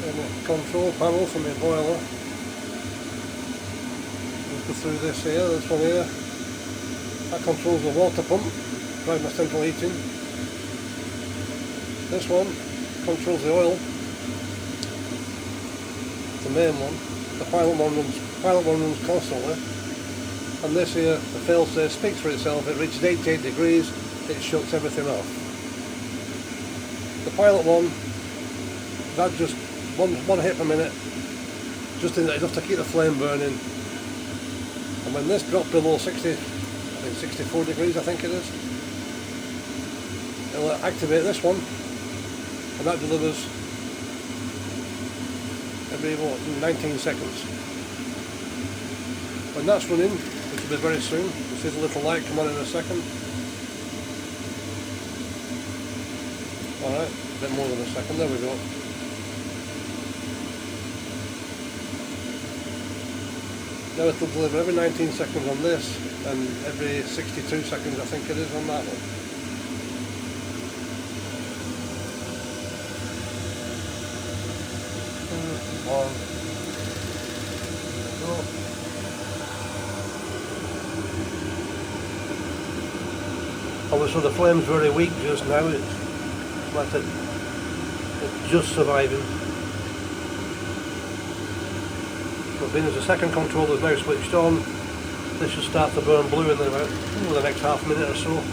and the control panel from the boiler. Go through this here, this one here. That controls the water pump, driving the central heating. This one controls the oil, the main one. The pilot one runs constantly. And this here, the failsafe speaks for itself. It reaches 88 degrees, it shuts everything off. The pilot one, that just one hit per minute, just enough to keep the flame burning. And when this drops below 60, I think 64 degrees I think it is, it'll activate this one, and that delivers every 19 seconds. When that's running, which will be very soon, you'll see the little light come on in a second. Alright, a bit more than a second, there we go. Now it'll deliver every 19 seconds on this, and every 62 seconds I think it is on that one. Obviously the flame's very weak just now, it's just surviving. But being as the second controller is now switched on, this should start to burn blue in about the next half minute or so.